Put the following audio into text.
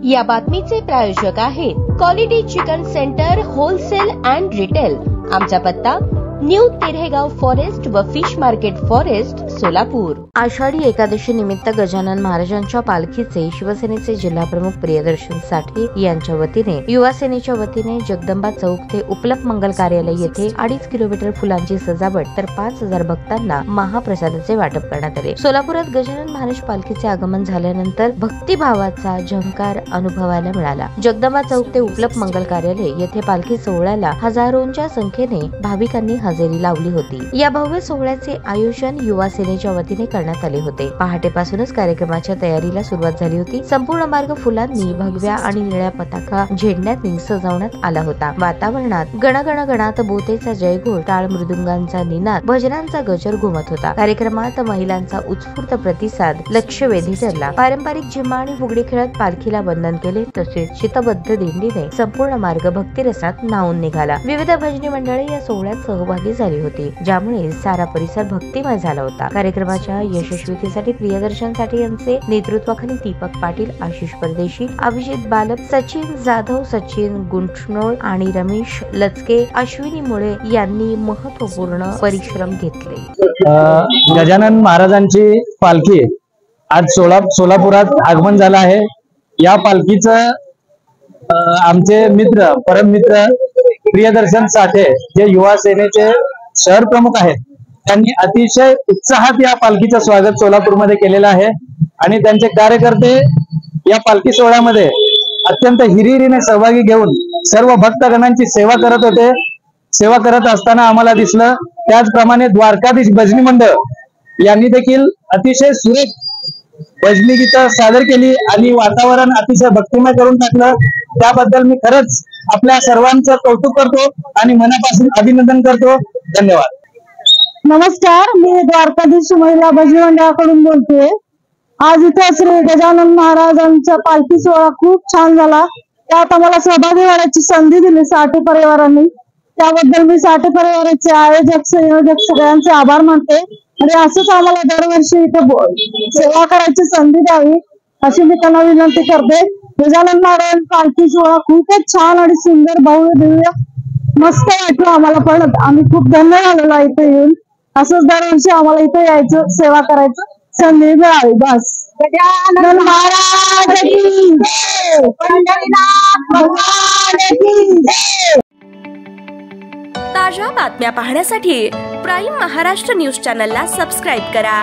या बातमीचे प्रायोजक आहेत quality chicken centre wholesale and retail. आमचा पत्ता न्यू तिरेगाव फॉरेस्ट व fish market forest Solapur. Ashadhi Ekadashi निमित्त गजानन महाराजांच्या पालखीचे शिवसेनेचे जिल्हाप्रमुख प्रियदर्शन साठे यांच्या वतीने युवा सेनेच्या वतीने जगदंबा चौक ते उपलब्ध मंगल कार्यालय येथे 2.5 किलोमीटर फुलांची सजावट तर 5,000 भक्तांना महाप्रसादाचे वाटप करण्यात आले। सोलापुरात गजानन महाराज पालखीचे आगमन झाल्यानंतर भक्तिभावाचा झंकार अनुभवायला मिळाला। जगदंबा चौक ते उपलब्ध मंगल कार्यालय येथे पालखी सोहळ्याला हजारोंच्या संख्येने भाविकांनी हजेरी लावली होती। या भव्य सोहळ्याचे आयोजन युवा सेनेच्या वतीने करण्यात आले होते। पहाटेपासूनच कार्यक्रमाच्या तयारीला सुरुवात झाली होती। संपूर्ण मार्ग फुलांनी, भगव्या आणि निळ्या पताका, झेंड्यांनी सजवण्यात आला होता। वातावरणात गणगण गणात बोतेचा जयघोष, टाळ मृदुंगांचा निनाद, भजनांचा गजर घुमत होता। कार्यक्रमात महिलांचा उत्स्फूर्त प्रतिसाद लक्षवेधी ठरला। पारंपरिक झिम्मा आणि फुगडी खेळत पालखीला वंदन केले, तसेच शितबद्ध दिंडीने संपूर्ण मार्ग भक्तिरसात न्हाऊन निघाला। विविध भजनी मंडळे या सोहळ्यात सहभागी झाली होती, ज्यामुळे सारा परिसर भक्तिमय झाला होता। कार्यक्रमाच्या यशस्वीतेसाठी प्रियदर्शन साठे यांचे नेतृत्वाखाली दीपक पाटील, आशिष परदेशी, अभिजित बालप, सचिन जाधव, सचिन गुंठनोळ आणि रमेश लचके, अश्विनी मुळे यांनी महत्वपूर्ण परिश्रम घेतले। गजानन महाराजांची पालखी आज सोलापुरात आगमन झालं आहे। या पालखीचं आमचे मित्र, परम मित्र प्रियदर्शन साठे जे युवा सेनेचे शहर प्रमुख आहेत, त्यांनी अतिशय उत्साहात या पालखीचं स्वागत सोलापूरमध्ये केलेलं आहे आणि त्यांचे कार्यकर्ते या पालखी सोहळ्यामध्ये अत्यंत हिरिरीने सहभागी घेऊन सर्व भक्तगणांची सेवा करत होते। सेवा करत असताना आम्हाला दिसलं, त्याचप्रमाणे द्वारकाधीश भजनी मंडळ यांनी देखील अतिशय सुरेख भजनी गीतं सादर केली आणि वातावरण अतिशय भक्तिमय करून टाकलं। त्याबद्दल मी खरंच आपल्या सर्वांचं कौतुक करतो आणि मनापासून अभिनंदन करतो। धन्यवाद। नमस्कार, मी द्वारकाधीश महिला भजनी मंडळाकडून बोलते। आज इथे श्री गजानन महाराजांचा पालखी सोहळा खूप छान झाला। त्यात आम्हाला सहभागी होण्याची संधी दिली साठे परिवारांनी, त्याबद्दल मी साठे परिवाराचे आयोजक, संयोजक सगळ्यांचे आभार मानते आणि असंच आम्हाला दरवर्षी इथे सेवा करायची संधी द्यावी अशी मी त्यांना विनंती करते। गजानन महाराज पालखी सोहळा खूपच छान आणि सुंदर, भव्य दिव्य मस्त वाटलं आम्हाला, पण आम्ही खूप धन्य झालेलो इथे येऊन। असंच दरवर्षी आम्हाला इथे यायचं, सेवा करायचं संधी मिळावी बस। गजानन महाराज की जय, पंढरीनाथ भगवान की जय। ताज्या बातम्या पाहण्यासाठी प्राईम महाराष्ट्र न्यूज चॅनलला सबस्क्राईब करा।